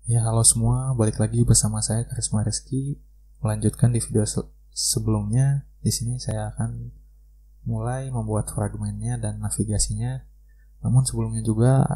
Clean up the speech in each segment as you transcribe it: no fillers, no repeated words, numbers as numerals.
Ya, halo semua, balik lagi bersama saya Karisma Rizky. Melanjutkan di video sebelumnya, di sini saya akan mulai membuat fragmennya dan navigasinya. Namun sebelumnya juga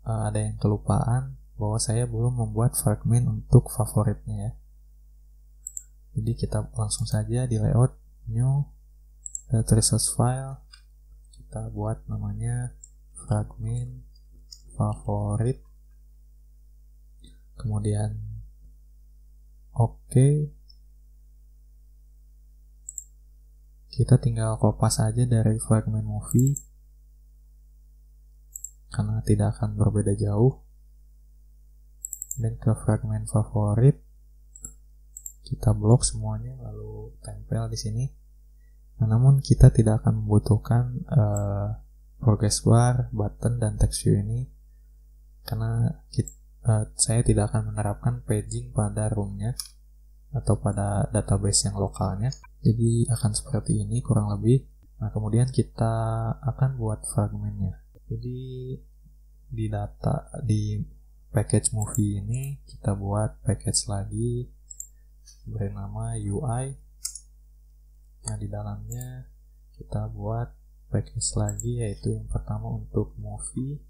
ada yang kelupaan bahwa saya belum membuat fragmen untuk favoritnya ya. Jadi kita langsung saja di layout, new, resource file, kita buat namanya fragmen favorit. Kemudian oke, kita tinggal kopas aja dari fragment movie karena tidak akan berbeda jauh. Dan ke fragmen favorit kita blok semuanya lalu tempel di sini. Namun kita tidak akan membutuhkan progress bar, button, dan text view ini karena saya tidak akan menerapkan paging pada roomnya atau pada database yang lokalnya. Jadi akan seperti ini kurang lebih. Nah, kemudian kita akan buat fragmennya. Jadi di package movie ini kita buat package lagi bernama UI. Nah, di dalamnya kita buat package lagi, yaitu yang pertama untuk movie.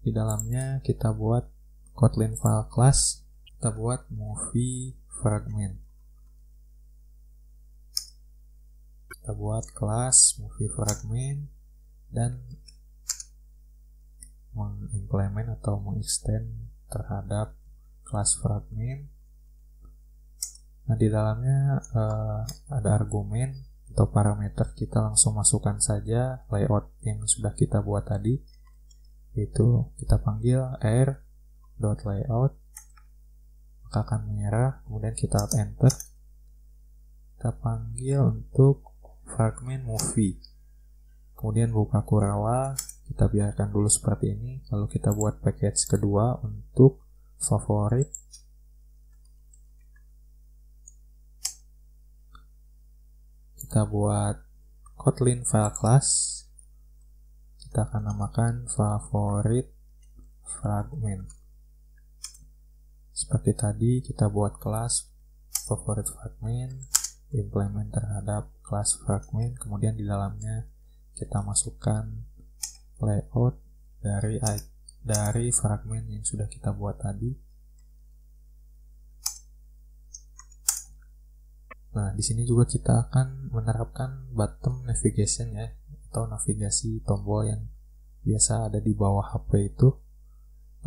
Di dalamnya kita buat Kotlin file class, kita buat movie fragment. Kita buat kelas movie fragment dan mengimplement atau mengextend terhadap kelas fragment. Nah, di dalamnya ada argumen atau parameter, kita langsung masukkan saja layout yang sudah kita buat tadi, yaitu kita panggil air.layout, maka akan menyerah. Kemudian kita enter, kita panggil untuk fragment movie, kemudian buka Kuраwa, kita biarkan dulu seperti ini. Lalu kita buat package kedua untuk favorit. Kita buat Kotlin file class, kita akan namakan favorit fragment. Seperti tadi kita buat kelas favorit fragment, implement terhadap kelas fragment, kemudian di dalamnya kita masukkan layout dari fragment yang sudah kita buat tadi. Nah, di sini juga kita akan menerapkan button navigation ya, atau navigasi tombol yang biasa ada di bawah HP itu.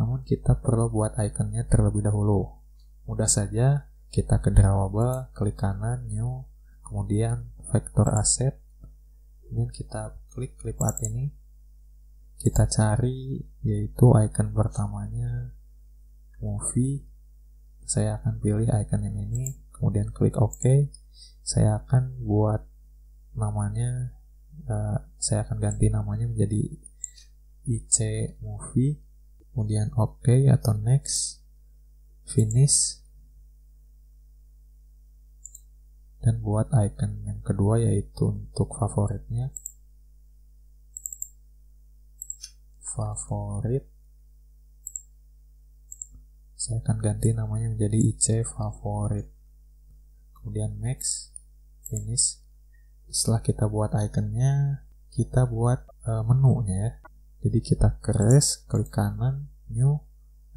Namun kita perlu buat ikonnya terlebih dahulu. Mudah saja, kita ke drawable, klik kanan, new, kemudian vector asset, kemudian kita klik clip art ini, kita cari yaitu icon pertamanya movie. Saya akan pilih icon yang ini, kemudian klik OK. Saya akan buat namanya, saya akan ganti namanya menjadi IC movie, kemudian OK atau next, finish, dan buat icon yang kedua yaitu untuk favoritnya, favorit. Saya akan ganti namanya menjadi IC favorit, kemudian next, finish. Setelah kita buat iconnya, kita buat menunya ya. Jadi kita keres, klik kanan, new,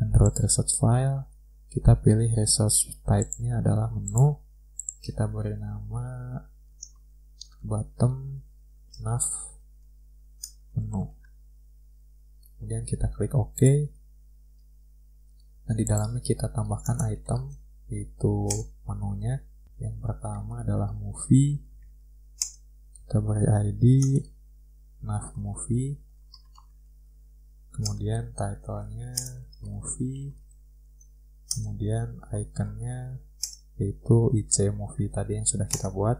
Android resource file, kita pilih resource type-nya adalah menu, kita beri nama bottom nav menu, kemudian kita klik OK. Nah, di dalamnya kita tambahkan item, yaitu menunya. Yang pertama adalah movie, kita beri ID nav movie, kemudian title-nya movie, kemudian ikonnya yaitu IC movie tadi yang sudah kita buat,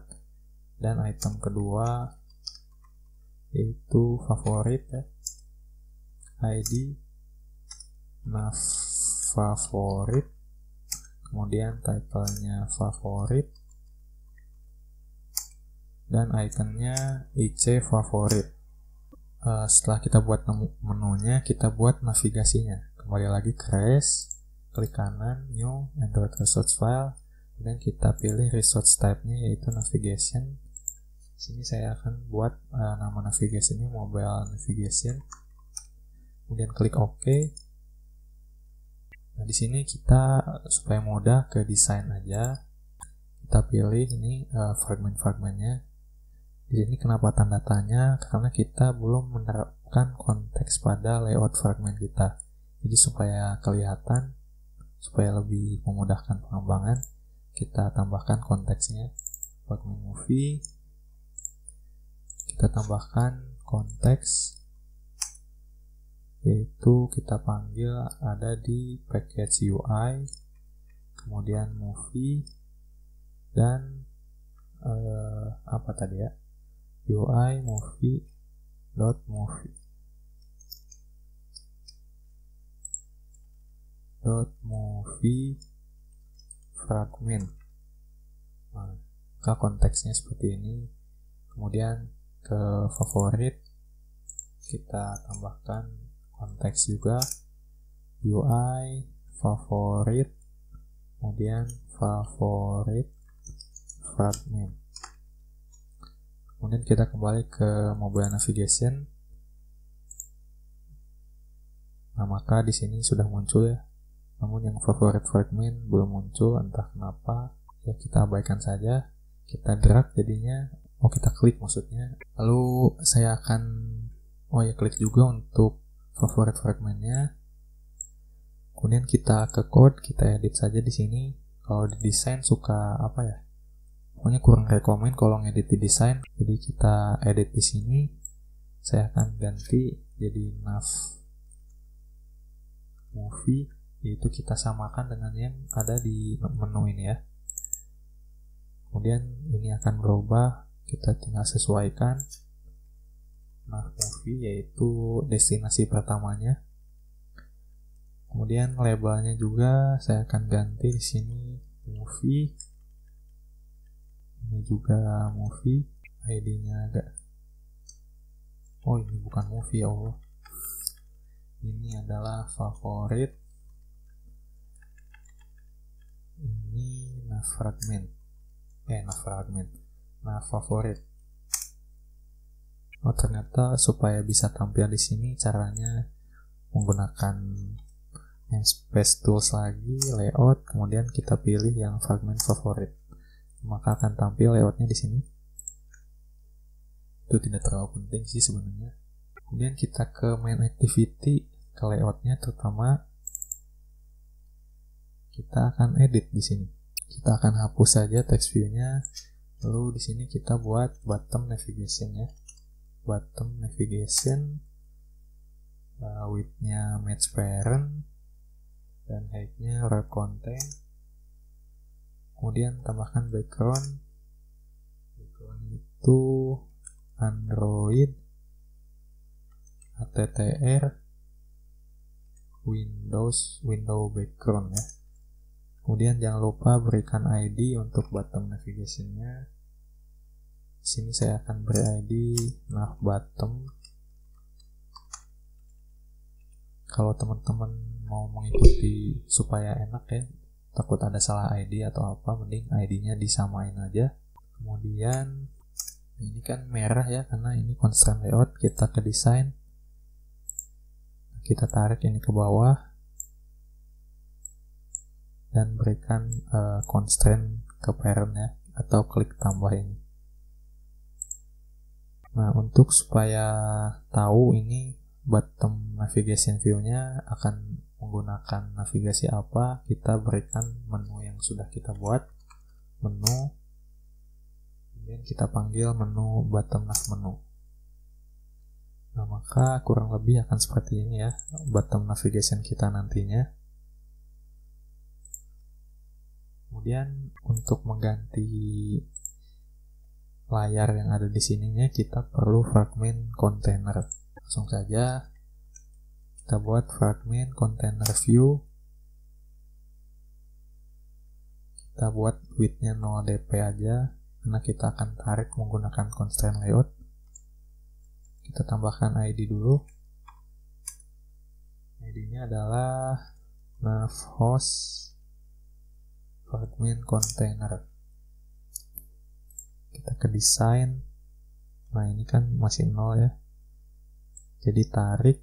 dan item kedua yaitu favorit ya, ID nav favorit, kemudian title-nya favorit, dan ikonnya IC favorit. Setelah kita buat menunya, kita buat navigasinya. kembali lagi ke res, klik kanan, new, Android resource file, kemudian kita pilih resource type-nya yaitu navigation. Sini saya akan buat nama navigation ini mobile navigation. Kemudian klik OK. Nah, di sini kita supaya mudah ke desain aja, kita pilih ini fragment-fragmentnya. Di sini kenapa tanda tanya? Karena kita belum menerapkan konteks pada layout fragment kita. Jadi supaya kelihatan, supaya lebih memudahkan pengembangan, kita tambahkan konteksnya. Fragment movie, kita tambahkan konteks, yaitu kita panggil ada di package UI, kemudian movie, dan apa tadi ya, UI movie fragment. Nah, maka konteksnya seperti ini. Kemudian ke favorit kita tambahkan konteks juga, UI favorit, kemudian favorit fragment. Kemudian kita kembali ke mobile navigation. Nah, maka di sini sudah muncul ya. Namun yang favorit fragment belum muncul, entah kenapa. Ya kita abaikan saja. Kita drag jadinya. Kita klik maksudnya. Lalu saya akan klik juga untuk favorit fragmentnya. Kemudian kita ke code, kita edit saja di sini. Kalau di desain suka pokoknya kurang rekomen kalau ngedit di desain. Jadi kita edit di sini. Saya akan ganti jadi nav movie, yaitu kita samakan dengan yang ada di menu ini ya. Kemudian ini akan berubah, kita tinggal sesuaikan nav movie yaitu destinasi pertamanya. Kemudian labelnya juga saya akan ganti di sini movie. Ini juga movie, ID-nya agak ini bukan movie, ini adalah favorit, ini nav fragment, nav favorit. Ternyata supaya bisa tampil di sini caranya menggunakan yang space tools lagi, layout, kemudian kita pilih yang fragment favorit. Maka akan tampil layoutnya di sini. Itu tidak terlalu penting sih sebenarnya. Kemudian kita ke main activity, ke layoutnya terutama kita akan edit di sini. Kita akan hapus saja text view-nya. Lalu di sini kita buat bottom navigation ya. Bottom navigation, width-nya match parent dan height-nya wrap content. Kemudian tambahkan background itu Android ATTR window background ya. Kemudian jangan lupa berikan ID untuk bottom navigation-nya. Di sini saya akan beri ID nav bottom. Kalau teman-teman mau mengikuti supaya enak ya, takut ada salah ID atau apa, mending ID-nya disamain aja. Kemudian ini kan merah ya karena ini constraint layout. Kita ke desain, kita tarik ini ke bawah dan berikan constraint ke parent ya, atau klik tambah ini. Nah, untuk supaya tahu ini bottom navigation view-nya akan menggunakan navigasi apa, kita berikan menu yang sudah kita buat, menu, kemudian kita panggil menu bottom nav menu. Nah, maka kurang lebih akan seperti ini ya bottom navigation kita nantinya. Kemudian untuk mengganti layar yang ada di sininya kita perlu fragment container. Langsung saja kita buat fragment container view. Kita buat width-nya 0 dp aja karena kita akan tarik menggunakan constraint layout. Kita tambahkan ID dulu. ID-nya adalah nav host fragment container. Kita ke desain. Nah, ini kan masih 0 ya. Jadi tarik.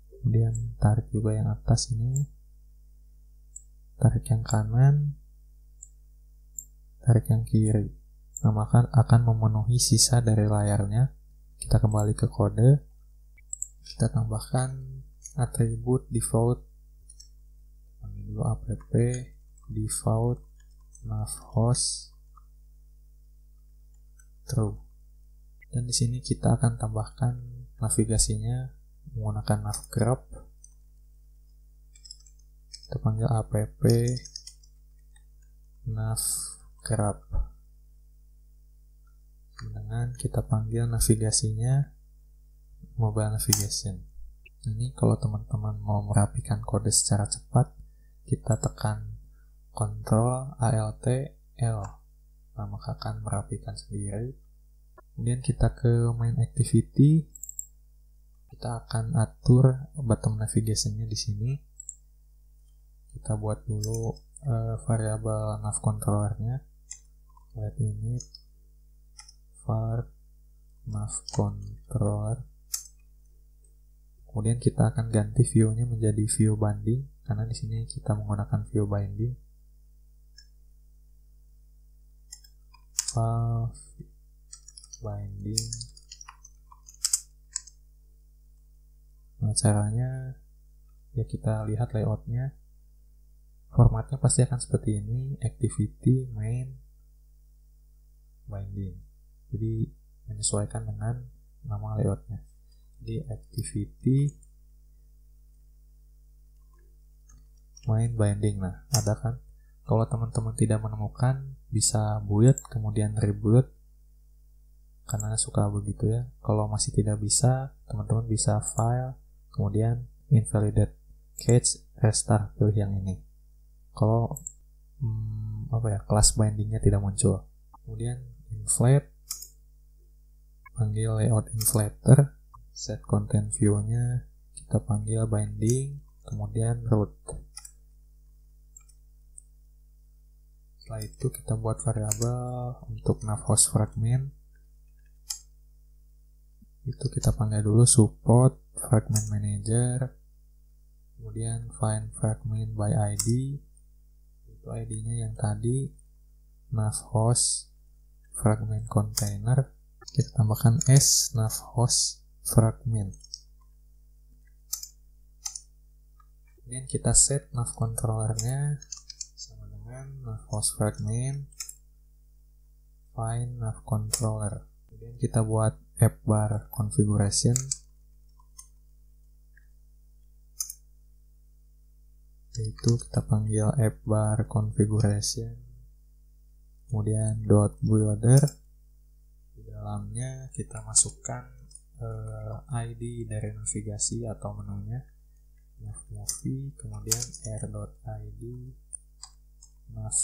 Kemudian tarik juga yang atas ini. Tarik yang kanan. Tarik yang kiri. Nah, maka akan memenuhi sisa dari layarnya. Kita kembali ke kode. Kita tambahkan atribut default. Ambil dulu app default nav host true. Dan di sini kita akan tambahkan navigasinya menggunakan navgraph. Kita panggil app navgraph. Dengan kita panggil navigasinya mobile navigation. Ini kalau teman-teman mau merapikan kode secara cepat, kita tekan Ctrl Alt L. Nah, maka akan merapikan sendiri. Kemudian kita ke main activity. Kita akan atur bottom navigation-nya di sini. Kita buat dulu variabel nav controller-nya. Let init var nav controller. Kemudian kita akan ganti view-nya menjadi view binding karena di sini kita menggunakan view binding. Binding. Nah, caranya ya kita lihat layoutnya. Formatnya pasti akan seperti ini: activity, main, binding. Jadi menyesuaikan dengan nama layoutnya. Jadi activity, main, binding. Nah, ada kan? Kalau teman-teman tidak menemukan, bisa build kemudian rebuild karena suka begitu ya. Kalau masih tidak bisa, teman-teman bisa file kemudian invalidate cache restart, pilih yang ini. Kalau class bindingnya tidak muncul. Kemudian inflate, panggil layout inflater, set content view-nya kita panggil binding, kemudian root. Setelah itu kita buat variabel untuk nav host fragment. Itu kita panggil dulu support fragment manager. Kemudian find fragment by ID. Itu ID-nya yang tadi nav host fragment container. Kita tambahkan s nav host fragment. Kemudian kita set nav controller-nya sama dengan nav host fragment find nav controller. Kemudian kita buat app bar configuration, yaitu kita panggil app bar configuration, kemudian .builder. Di dalamnya kita masukkan ID dari navigasi atau menunya, nav movie, kemudian r.id nav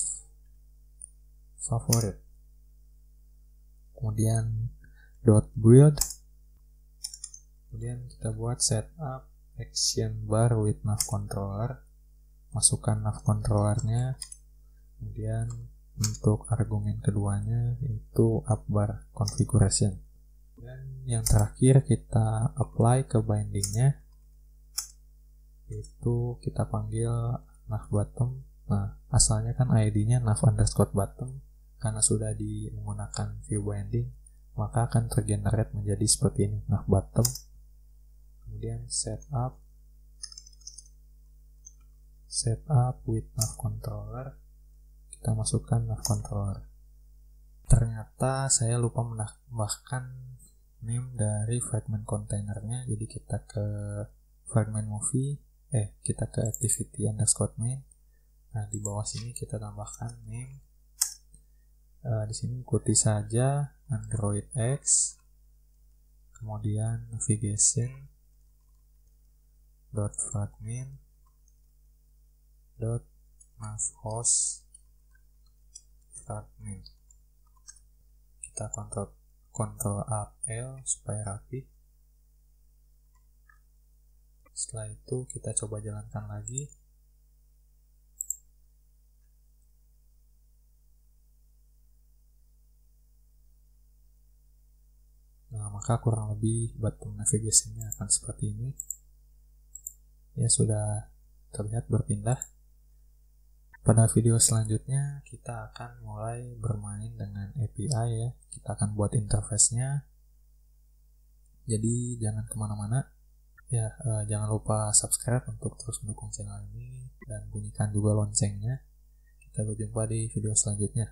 favorit, kemudian .build. Kemudian kita buat setup action bar with nav controller, masukkan nav controllernya. Kemudian untuk argumen keduanya yaitu app bar configuration. Dan yang terakhir kita apply ke bindingnya, yaitu kita panggil nav bottom. Nah, asalnya kan ID-nya nav underscore bottom, karena sudah menggunakan view binding maka akan tergenerate menjadi seperti ini, nav bottom. Kemudian setup with nav controller, kita masukkan nav controller. Ternyata saya lupa menambahkan name dari fragment containernya, jadi kita ke fragment movie, kita ke activity underscore main. Nah, di bawah sini kita tambahkan name. Di sini ikuti saja Android X, kemudian navigation .fragment .navhost fragment. Kita Ctrl Alt L supaya rapi. Setelah itu kita coba jalankan lagi. Nah, maka kurang lebih button navigation-nya akan seperti ini. Ya, sudah terlihat berpindah. Pada video selanjutnya kita akan mulai bermain dengan API ya. Kita akan buat interface-nya. Jadi jangan kemana-mana. Ya, jangan lupa subscribe untuk terus mendukung channel ini dan bunyikan juga loncengnya. Kita berjumpa di video selanjutnya.